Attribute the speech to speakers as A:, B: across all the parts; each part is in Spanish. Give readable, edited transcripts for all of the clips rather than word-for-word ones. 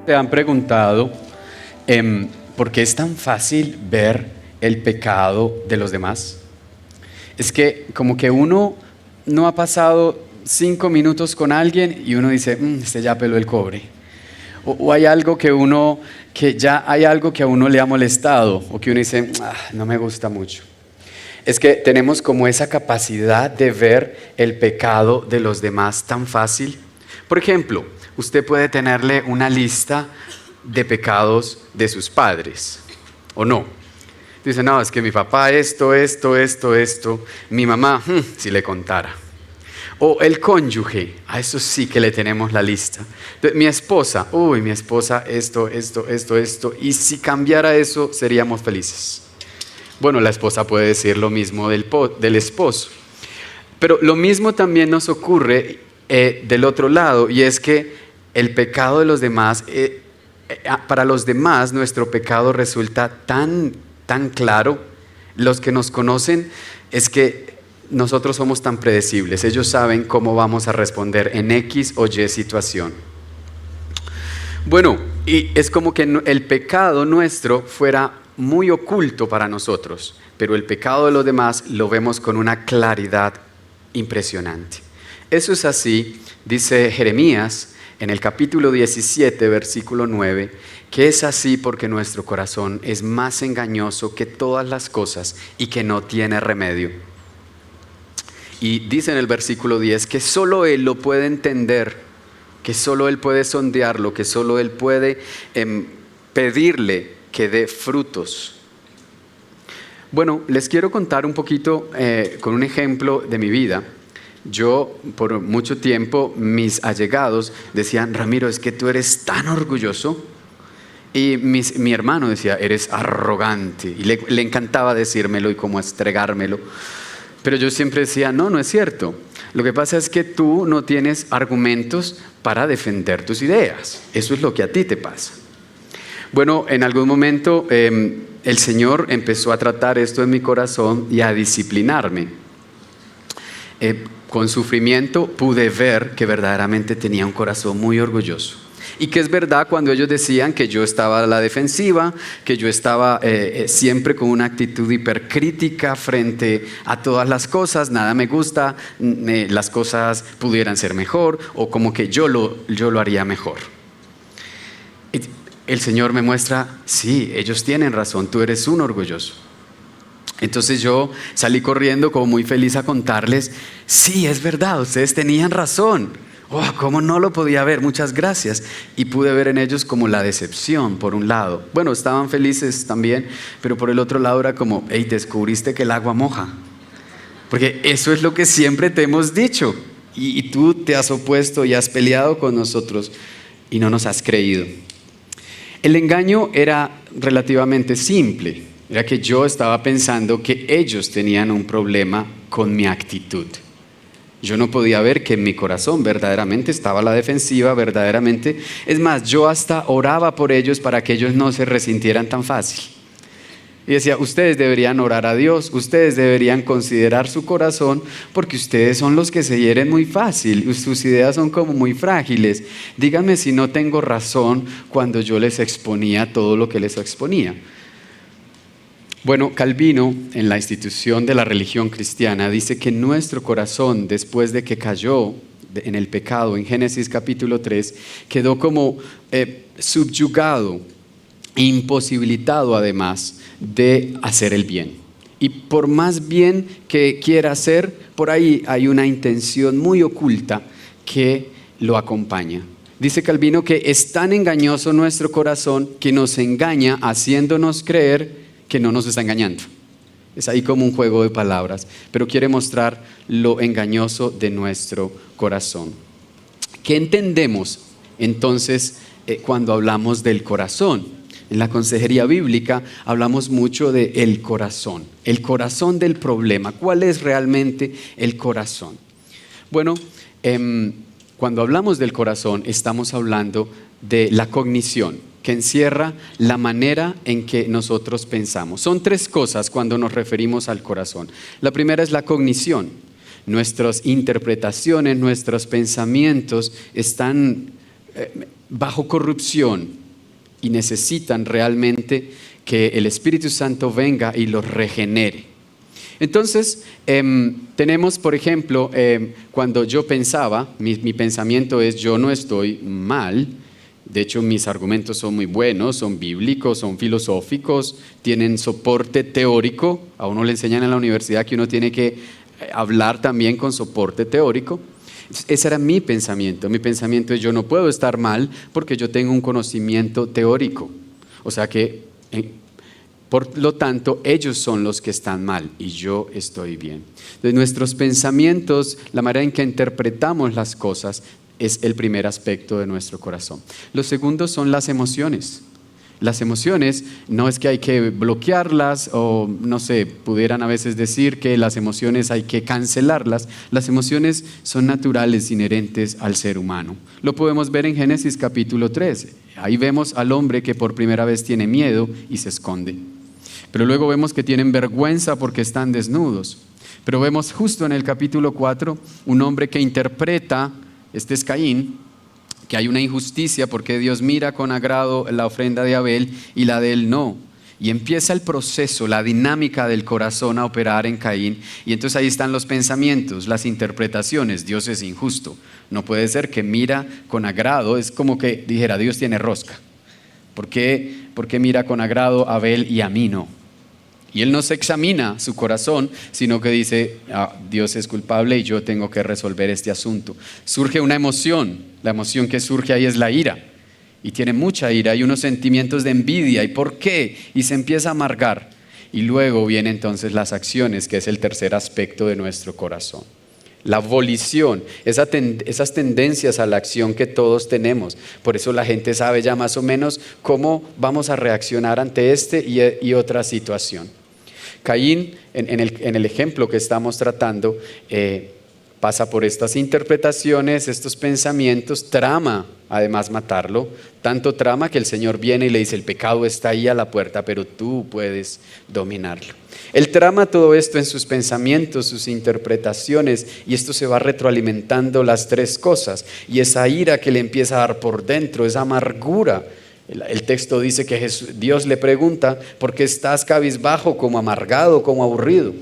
A: ¿Te han preguntado por qué es tan fácil ver el pecado de los demás? Es que como que uno no ha pasado 5 minutos con alguien y uno dice, este ya peló el cobre. O hay algo que ya hay algo que a uno le ha molestado o que uno dice, no me gusta mucho. Es que tenemos como esa capacidad de ver el pecado de los demás tan fácil. Por ejemplo, usted puede tenerle una lista de pecados de sus padres, ¿o no? Dice, no, es que mi papá esto, mi mamá, si le contara. O el cónyuge, a eso sí que le tenemos la lista. Mi esposa, mi esposa esto, y si cambiara eso seríamos felices. Bueno, la esposa puede decir lo mismo del esposo. Pero lo mismo también nos ocurre del otro lado, y es que el pecado de los demás, para los demás nuestro pecado resulta tan claro. Los que nos conocen es que nosotros somos tan predecibles, ellos saben cómo vamos a responder en X o Y situación. Bueno, y es como que el pecado nuestro fuera muy oculto para nosotros, pero el pecado de los demás lo vemos con una claridad impresionante. Eso es así, dice Jeremías en el capítulo 17, versículo 9, que es así porque nuestro corazón es más engañoso que todas las cosas y que no tiene remedio. Y dice en el versículo 10 que solo Él lo puede entender, que solo Él puede sondearlo, que solo Él puede pedirle que dé frutos. Bueno, les quiero contar un poquito con un ejemplo de mi vida. Yo, por mucho tiempo, mis allegados decían, Ramiro, es que tú eres tan orgulloso. Y mi hermano decía, eres arrogante. Y le encantaba decírmelo y como estregármelo. Pero yo siempre decía, no es cierto. Lo que pasa es que tú no tienes argumentos para defender tus ideas. Eso es lo que a ti te pasa. Bueno, en algún momento el Señor empezó a tratar esto en mi corazón y a disciplinarme. Con sufrimiento pude ver que verdaderamente tenía un corazón muy orgulloso. Y que es verdad cuando ellos decían que yo estaba a la defensiva, que yo estaba siempre con una actitud hipercrítica frente a todas las cosas, nada me gusta, las cosas pudieran ser mejor o como que yo lo haría mejor. El Señor me muestra, sí, ellos tienen razón, tú eres un orgulloso. Entonces yo salí corriendo como muy feliz a contarles, sí, es verdad, ustedes tenían razón. ¿Cómo no lo podía ver? Muchas gracias. Y pude ver en ellos como la decepción, por un lado. Bueno, estaban felices también, pero por el otro lado era como, hey, descubriste que el agua moja. Porque eso es lo que siempre te hemos dicho. Y tú te has opuesto y has peleado con nosotros y no nos has creído. El engaño era relativamente simple. Era que yo estaba pensando que ellos tenían un problema con mi actitud. Yo no podía ver que en mi corazón verdaderamente estaba a la defensiva, verdaderamente. Es más, yo hasta oraba por ellos para que ellos no se resintieran tan fácil. Y decía, ustedes deberían orar a Dios, ustedes deberían considerar su corazón porque ustedes son los que se hieren muy fácil, sus ideas son como muy frágiles. Díganme si no tengo razón cuando yo les exponía todo lo que les exponía. Bueno, Calvino, en la institución de la religión cristiana, dice que nuestro corazón, después de que cayó en el pecado, en Génesis capítulo 3, quedó como subyugado, imposibilitado además de hacer el bien. Y por más bien que quiera hacer, por ahí hay una intención muy oculta que lo acompaña. Dice Calvino que es tan engañoso nuestro corazón que nos engaña haciéndonos creer que no nos está engañando. Es ahí como un juego de palabras, pero quiere mostrar lo engañoso de nuestro corazón. ¿Qué entendemos entonces cuando hablamos del corazón? En la consejería bíblica hablamos mucho del corazón del problema. ¿Cuál es realmente el corazón? Bueno, cuando hablamos del corazón estamos hablando de la cognición, que encierra la manera en que nosotros pensamos. Son 3 cosas cuando nos referimos al corazón. La primera es la cognición. nuestras interpretaciones, nuestros pensamientos están bajo corrupción y necesitan realmente que el Espíritu Santo venga y los regenere. Entonces, tenemos, por ejemplo, cuando yo pensaba, mi pensamiento es: yo no estoy mal. De hecho, mis argumentos son muy buenos, son bíblicos, son filosóficos, tienen soporte teórico. A uno le enseñan en la universidad que uno tiene que hablar también con soporte teórico. Ese era mi pensamiento. Mi pensamiento es: yo no puedo estar mal porque yo tengo un conocimiento teórico. O sea que, por lo tanto, ellos son los que están mal y yo estoy bien. Entonces, nuestros pensamientos, la manera en que interpretamos las cosas, es el primer aspecto de nuestro corazón. Lo segundo son las emociones. Las emociones no es que hay que bloquearlas o, no sé, pudieran a veces decir que las emociones hay que cancelarlas. Las emociones son naturales, inherentes al ser humano. Lo podemos ver en Génesis capítulo 3. Ahí vemos al hombre que por primera vez tiene miedo y se esconde. Pero luego vemos que tienen vergüenza porque están desnudos. Pero vemos justo en el capítulo 4 un hombre que interpreta, este es Caín, que hay una injusticia porque Dios mira con agrado la ofrenda de Abel y la de él no. Y empieza el proceso, la dinámica del corazón a operar en Caín. Y entonces ahí están los pensamientos, las interpretaciones. Dios es injusto. No puede ser que mira con agrado. Es como que dijera: Dios tiene rosca. ¿Por qué mira con agrado a Abel y a mí no? Y él no se examina su corazón, sino que dice: Dios es culpable y yo tengo que resolver este asunto. Surge una emoción. La emoción que surge ahí es la ira. Y tiene mucha ira, hay unos sentimientos de envidia. ¿Y por qué? Y se empieza a amargar. Y luego vienen entonces las acciones, que es el tercer aspecto de nuestro corazón. La volición, esas tendencias a la acción que todos tenemos. Por eso la gente sabe ya más o menos cómo vamos a reaccionar ante y otra situación. Caín, en el ejemplo que estamos tratando, pasa por estas interpretaciones, estos pensamientos, trama además matarlo, tanto trama que el Señor viene y le dice: el pecado está ahí a la puerta, pero tú puedes dominarlo. Él trama todo esto en sus pensamientos, sus interpretaciones, y esto se va retroalimentando las tres cosas, y esa ira que le empieza a dar por dentro, esa amargura. El texto dice que Dios le pregunta: ¿por qué estás cabizbajo, como amargado, como aburrido?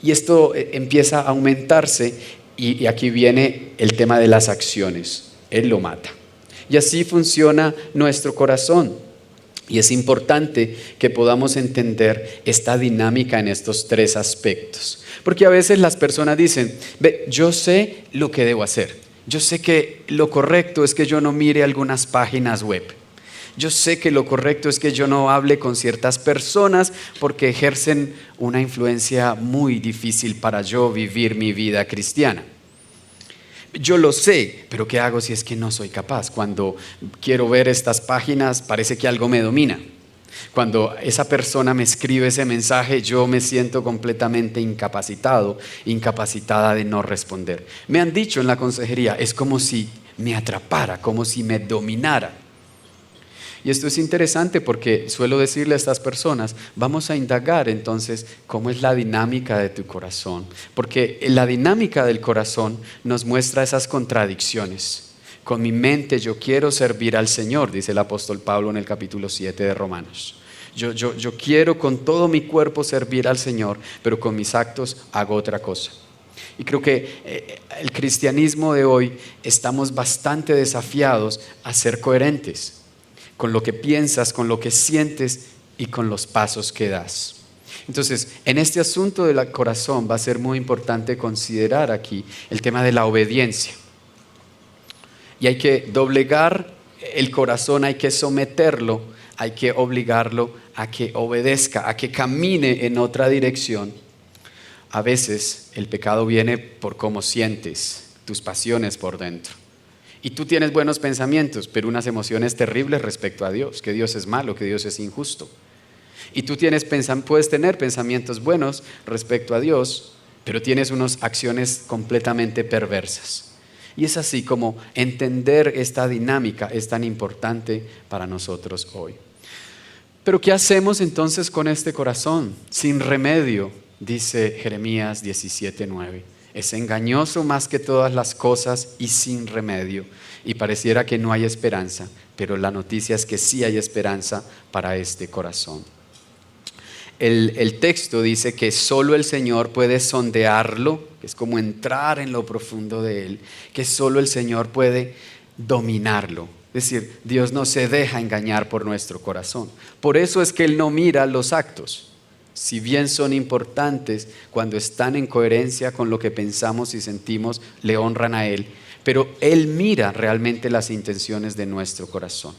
A: Y esto empieza a aumentarse, y aquí viene el tema de las acciones. Él lo mata. Y así funciona nuestro corazón. Y es importante que podamos entender esta dinámica en estos tres aspectos. Porque a veces las personas dicen: yo sé lo que debo hacer. Yo sé que lo correcto es que yo no mire algunas páginas web. Yo sé que lo correcto es que yo no hable con ciertas personas porque ejercen una influencia muy difícil para yo vivir mi vida cristiana. Yo lo sé, pero ¿qué hago si es que no soy capaz? Cuando quiero ver estas páginas, parece que algo me domina. Cuando esa persona me escribe ese mensaje, yo me siento completamente incapacitado, incapacitada de no responder. Me han dicho en la consejería: es como si me atrapara, como si me dominara. Y esto es interesante porque suelo decirle a estas personas: vamos a indagar entonces cómo es la dinámica de tu corazón, porque la dinámica del corazón nos muestra esas contradicciones. Con mi mente yo quiero servir al Señor, dice el apóstol Pablo en el capítulo 7 de Romanos. Yo quiero con todo mi cuerpo servir al Señor, pero con mis actos hago otra cosa. Y creo que el cristianismo de hoy estamos bastante desafiados a ser coherentes con lo que piensas, con lo que sientes y con los pasos que das. Entonces, en este asunto del corazón va a ser muy importante considerar aquí el tema de la obediencia. Y hay que doblegar el corazón, hay que someterlo, hay que obligarlo a que obedezca, a que camine en otra dirección. A veces el pecado viene por cómo sientes, tus pasiones por dentro. Y tú tienes buenos pensamientos, pero unas emociones terribles respecto a Dios, que Dios es malo, que Dios es injusto. Y tú puedes tener pensamientos buenos respecto a Dios, pero tienes unas acciones completamente perversas. Y es así como entender esta dinámica es tan importante para nosotros hoy. Pero ¿qué hacemos entonces con este corazón? Sin remedio, dice Jeremías 17:9. Es engañoso más que todas las cosas y sin remedio. Y pareciera que no hay esperanza, pero la noticia es que sí hay esperanza para este corazón. El texto dice que solo el Señor puede sondearlo, que es como entrar en lo profundo de él, que solo el Señor puede dominarlo. Es decir, Dios no se deja engañar por nuestro corazón. Por eso es que Él no mira los actos. Si bien son importantes, cuando están en coherencia con lo que pensamos y sentimos, le honran a Él. Pero Él mira realmente las intenciones de nuestro corazón.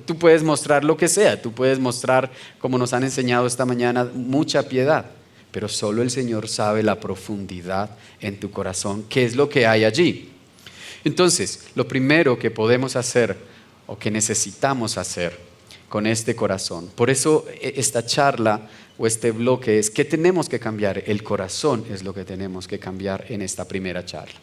A: Tú puedes mostrar lo que sea, tú puedes mostrar, como nos han enseñado esta mañana, mucha piedad, pero solo el Señor sabe la profundidad en tu corazón, qué es lo que hay allí. Entonces, lo primero que podemos hacer o que necesitamos hacer con este corazón, por eso esta charla o este bloque es que tenemos que cambiar. El corazón es lo que tenemos que cambiar en esta primera charla.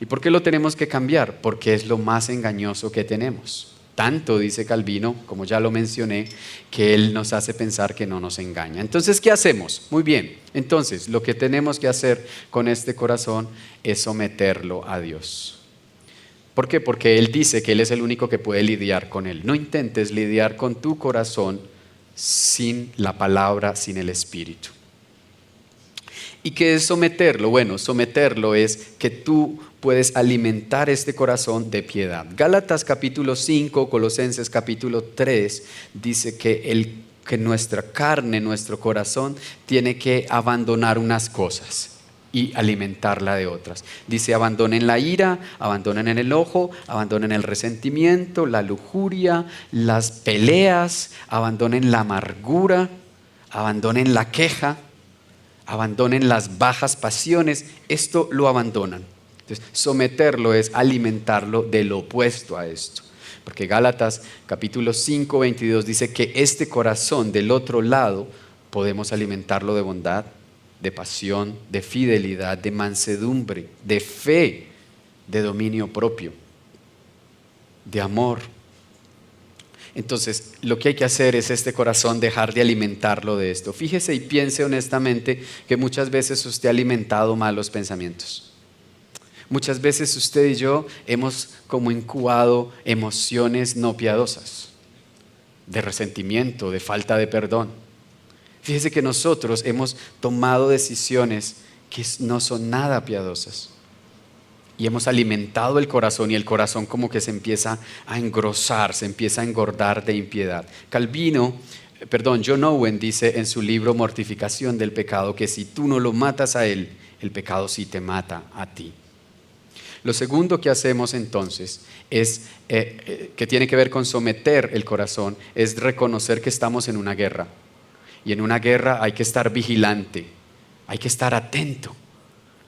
A: ¿Y por qué lo tenemos que cambiar? Porque es lo más engañoso que tenemos. Tanto, dice Calvino, como ya lo mencioné, que él nos hace pensar que no nos engaña. Entonces, ¿qué hacemos? Muy bien, entonces lo que tenemos que hacer con este corazón es someterlo a Dios. ¿Por qué? Porque Él dice que Él es el único que puede lidiar con él. No intentes lidiar con tu corazón sin la palabra, sin el Espíritu. ¿Y qué es someterlo? Bueno, someterlo es que tú puedes alimentar este corazón de piedad. Gálatas capítulo 5, Colosenses capítulo 3 dice que nuestra carne, nuestro corazón tiene que abandonar unas cosas y alimentarla de otras. Dice: abandonen la ira, abandonen el enojo, abandonen el resentimiento, la lujuria, las peleas, abandonen la amargura, abandonen la queja, abandonen las bajas pasiones. Esto lo abandonan. Entonces, someterlo es alimentarlo del opuesto a esto. Porque Gálatas capítulo 5, 22 dice que este corazón del otro lado podemos alimentarlo de bondad, de pasión, de fidelidad, de mansedumbre, de fe, de dominio propio, de amor. Entonces, lo que hay que hacer es este corazón dejar de alimentarlo de esto. Fíjese y piense honestamente que muchas veces usted ha alimentado malos pensamientos. Muchas veces usted y yo hemos como incubado emociones no piadosas, de resentimiento, de falta de perdón. Fíjese que nosotros hemos tomado decisiones que no son nada piadosas y hemos alimentado el corazón, y el corazón como que se empieza a engrosar, se empieza a engordar de impiedad. John Owen dice en su libro Mortificación del pecado que si tú no lo matas a él, el pecado sí te mata a ti. Lo segundo que hacemos entonces es, que tiene que ver con someter el corazón, es reconocer que estamos en una guerra. Y en una guerra hay que estar vigilante, hay que estar atento,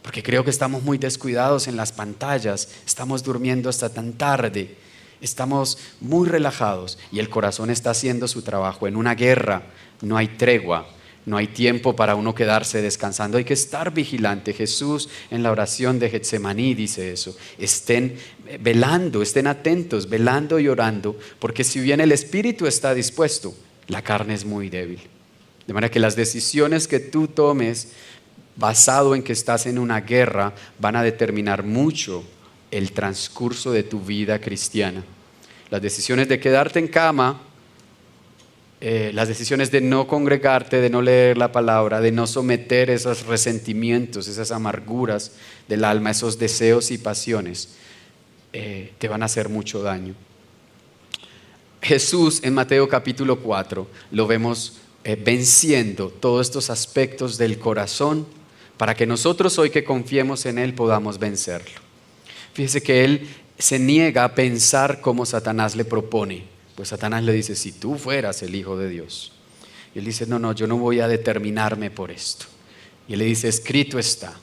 A: porque creo que estamos muy descuidados en las pantallas, estamos durmiendo hasta tan tarde, estamos muy relajados y el corazón está haciendo su trabajo. En una guerra no hay tregua, no hay tiempo para uno quedarse descansando, hay que estar vigilante. Jesús en la oración de Getsemaní dice eso: estén velando, estén atentos, velando y orando, porque si bien el espíritu está dispuesto, la carne es muy débil. De manera que las decisiones que tú tomes basado en que estás en una guerra van a determinar mucho el transcurso de tu vida cristiana. Las decisiones de quedarte en cama, las decisiones de no congregarte, de no leer la palabra, de no someter esos resentimientos, esas amarguras del alma, esos deseos y pasiones, te van a hacer mucho daño. Jesús en Mateo capítulo 4 lo vemos venciendo todos estos aspectos del corazón para que nosotros hoy que confiemos en Él podamos vencerlo. Fíjese que Él se niega a pensar como Satanás le propone. Pues Satanás le dice: si tú fueras el Hijo de Dios. Y Él dice: no, yo no voy a determinarme por esto. Y Él le dice: escrito está.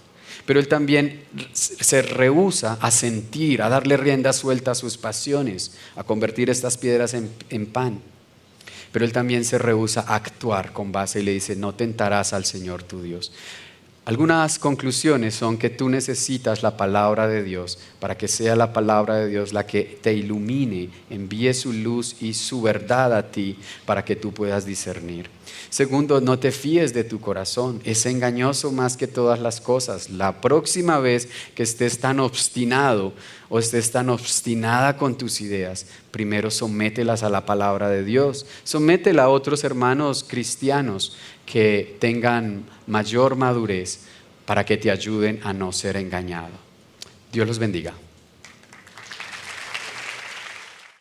A: Pero Él también se rehúsa a sentir, a darle rienda suelta a sus pasiones, a convertir estas piedras en pan. Pero Él también se rehúsa a actuar con base y le dice: no tentarás al Señor tu Dios. Algunas conclusiones son que tú necesitas la palabra de Dios para que sea la palabra de Dios la que te ilumine, envíe su luz y su verdad a ti para que tú puedas discernir. Segundo, no te fíes de tu corazón, es engañoso más que todas las cosas. La próxima vez que estés tan obstinado o estés tan obstinada con tus ideas, primero somételas a la palabra de Dios. Sométela a otros hermanos cristianos que tengan mayor madurez para que te ayuden a no ser engañado. Dios los bendiga.